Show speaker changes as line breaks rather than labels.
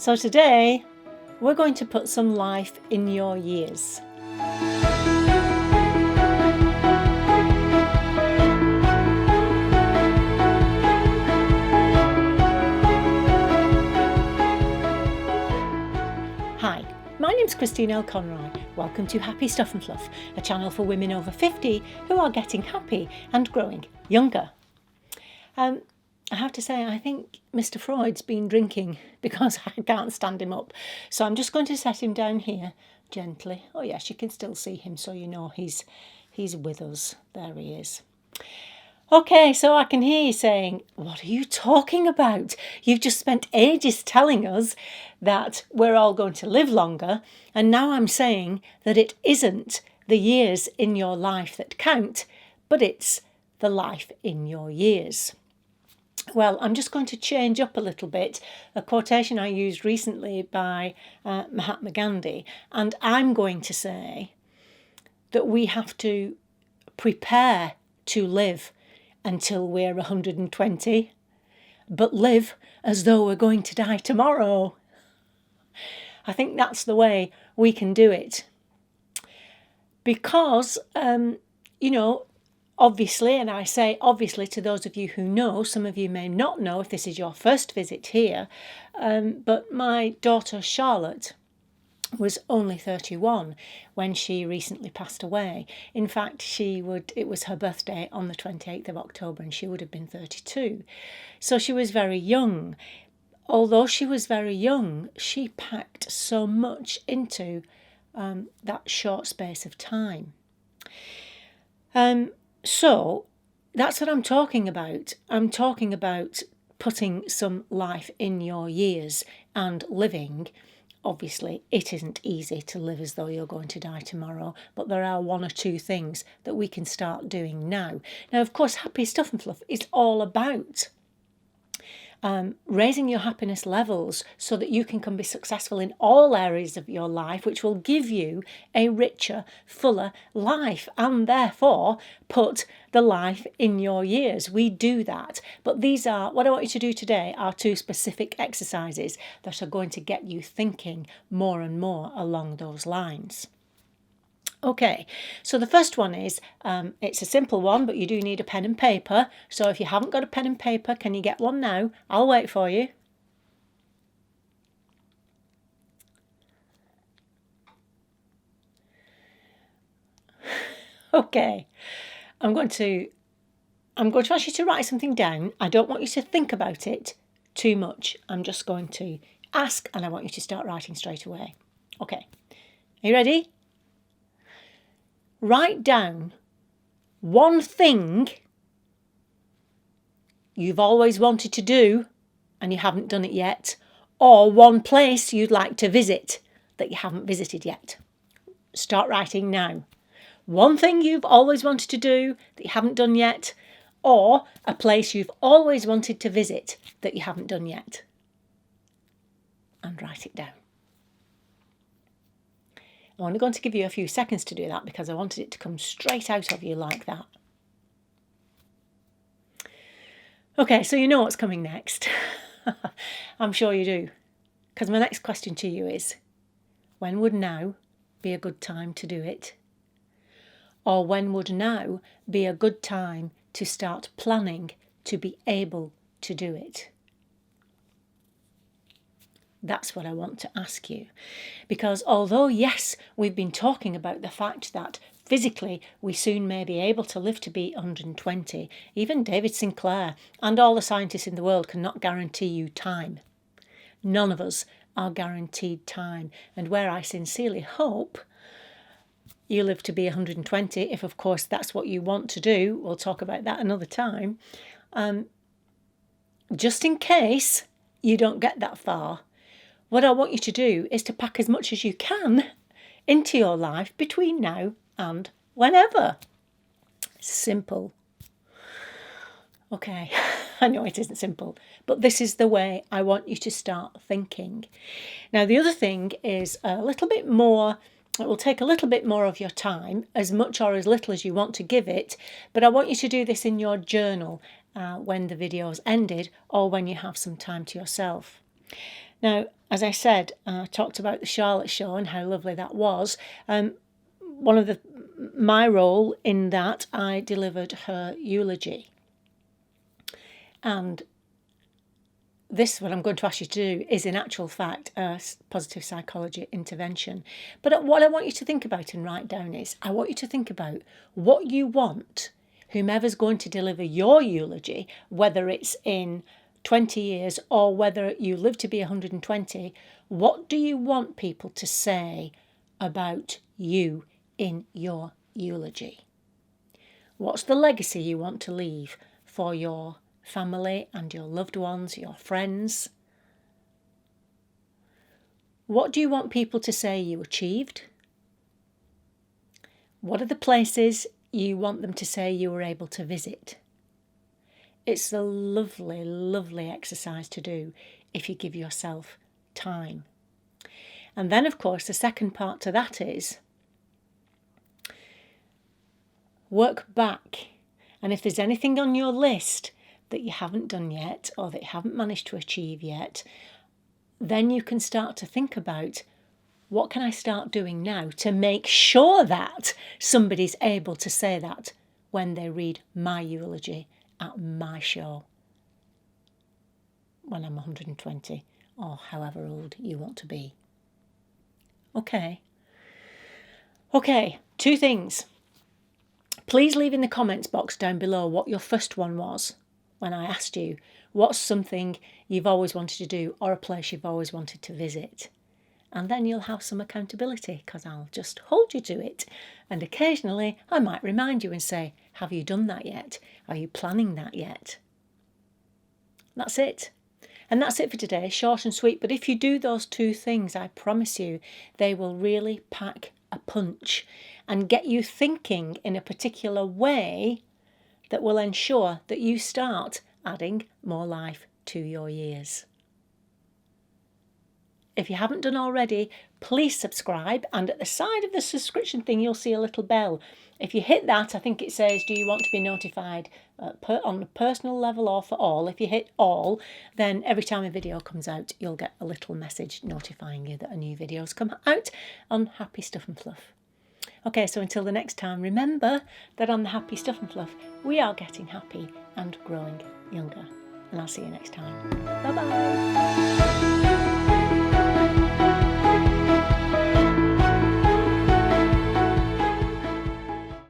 So today we're going to put some life in your years. Hi, my name's Christine L. Conroy. Welcome to Happy Stuff and Fluff, a channel for women over 50 who are getting happy and growing younger. I have to say, I think Mr. Freud's been drinking because I can't stand him up. So I'm just going to set him down here gently. Oh yes, you can still see him, so you know he's with us. There he is. Okay, so I can hear you saying, what are you talking about? You've just spent ages telling us that we're all going to live longer, and now I'm saying that it isn't the years in your life that count, but it's the life in your years. Well, I'm just going to change up a little bit a quotation I used recently by Mahatma Gandhi, and I'm going to say that we have to prepare to live until we're 120, but live as though we're going to die tomorrow. I think that's the way we can do it. Because, obviously, and I say obviously to those of you who know, some of you may not know if this is your first visit here, but my daughter Charlotte was only 31 when she recently passed away. In fact, it was her birthday on the 28th of October and she would have been 32. So she was very young. Although she was very young, she packed so much into that short space of time. So that's what I'm talking about. I'm talking about putting some life in your years and living. Obviously, it isn't easy to live as though you're going to die tomorrow, but there are one or two things that we can start doing now. Now, of course, Happy Stuff and Fluff is all about raising your happiness levels so that you can be successful in all areas of your life, which will give you a richer, fuller life, and therefore put the life in your years. We do that, but what I want you to do today are two specific exercises that are going to get you thinking more and more along those lines. Okay, so the first one is, it's a simple one, but you do need a pen and paper. So if you haven't got a pen and paper, can you get one now? I'll wait for you. Okay, I'm going to ask you to write something down. I don't want you to think about it too much. I'm just going to ask and I want you to start writing straight away. Okay, are you ready? Write down one thing you've always wanted to do and you haven't done it yet, or one place you'd like to visit that you haven't visited yet. Start writing now. One thing you've always wanted to do that you haven't done yet, or a place you've always wanted to visit that you haven't done yet. And write it down. I'm only going to give you a few seconds to do that because I wanted it to come straight out of you like that. Okay, so you know what's coming next. I'm sure you do. Because my next question to you is, when would now be a good time to do it? Or when would now be a good time to start planning to be able to do it? That's what I want to ask you. Because although, yes, we've been talking about the fact that physically we soon may be able to live to be 120, even David Sinclair and all the scientists in the world cannot guarantee you time. None of us are guaranteed time. And where I sincerely hope you live to be 120, if of course that's what you want to do, we'll talk about that another time, just in case you don't get that far, what I want you to do is to pack as much as you can into your life between now and whenever. Simple. Okay, I know it isn't simple, but this is the way I want you to start thinking. Now, the other thing is a little bit more. It will take a little bit more of your time, as much or as little as you want to give it, but I want you to do this in your journal when the video's ended or when you have some time to yourself. Now, as I said, I talked about the Charlotte show and how lovely that was. My role in that, I delivered her eulogy. And this, what I'm going to ask you to do, is in actual fact a positive psychology intervention. But what I want you to think about and write down is, I want you to think about what you want whomever's going to deliver your eulogy, whether it's in 20 years or whether you live to be 120, what do you want people to say about you in your eulogy? What's the legacy you want to leave for your family and your loved ones, your friends? What do you want people to say you achieved? What are the places you want them to say you were able to visit? It's a lovely, lovely exercise to do if you give yourself time. And then, of course, the second part to that is work back. And if there's anything on your list that you haven't done yet or that you haven't managed to achieve yet, then you can start to think about, what can I start doing now to make sure that somebody's able to say that when they read my eulogy at my show when I'm 120 or however old you want to be. Okay, 2 things. Please leave in the comments box down below what your first one was when I asked you, what's something you've always wanted to do or a place you've always wanted to visit? And then you'll have some accountability, because I'll just hold you to it. And occasionally I might remind you and say, have you done that yet? Are you planning that yet? That's it. And that's it for today, short and sweet. But if you do those 2 things, I promise you, they will really pack a punch and get you thinking in a particular way that will ensure that you start adding more life to your years. If you haven't done already, please subscribe, and at the side of the subscription thing you'll see a little bell. If you hit that, I think it says, do you want to be notified on a personal level or for all? If you hit all, then every time a video comes out, you'll get a little message notifying you that a new video's come out on Happy Stuff and Fluff. Okay, so until the next time, remember that on the Happy Stuff and Fluff, we are getting happy and growing younger. And I'll see you next time. Bye-bye.